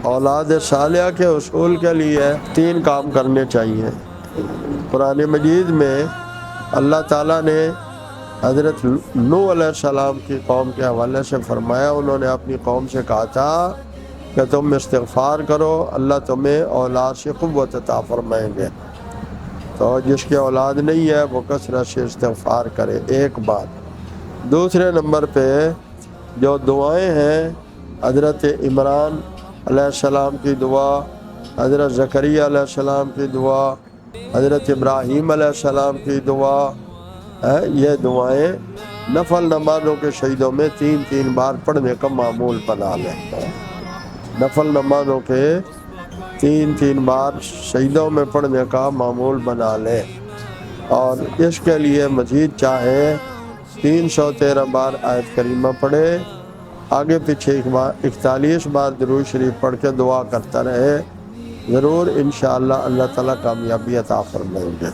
اولاد صالحہ کے حصول کے لیے 3 کام کرنے چاہیے۔ قرآن مجید میں اللہ تعالیٰ نے حضرت نوح علیہ السلام کی قوم کے حوالے سے فرمایا، انہوں نے اپنی قوم سے کہا تھا کہ تم استغفار کرو، اللہ تمہیں اولاد سے قوت عطا فرمائیں گے۔ تو جس کی اولاد نہیں ہے وہ کثرت سے استغفار کرے، ایک بات۔ دوسرے نمبر پہ جو دعائیں ہیں، حضرت عمران علیہ السلام کی دعا، حضرت زکریا علیہ السلام کی دعا، حضرت ابراہیم علیہ السلام کی دعا ہے، یہ دعائیں نفل نمازوں کے شہیدوں میں 3 بار پڑھنے کا معمول بنا لیں۔ نفل نمازوں کے 3 بار شہیدوں میں پڑھنے کا معمول بنا لیں، اور اس کے لیے مزید چاہے 313 بار آیت کریمہ پڑھے، آگے پیچھے 41 بار درود شریف پڑھ کے دعا کرتا رہے، ضرور انشاءاللہ اللہ تعالیٰ کامیابی عطا فرمائیں گے۔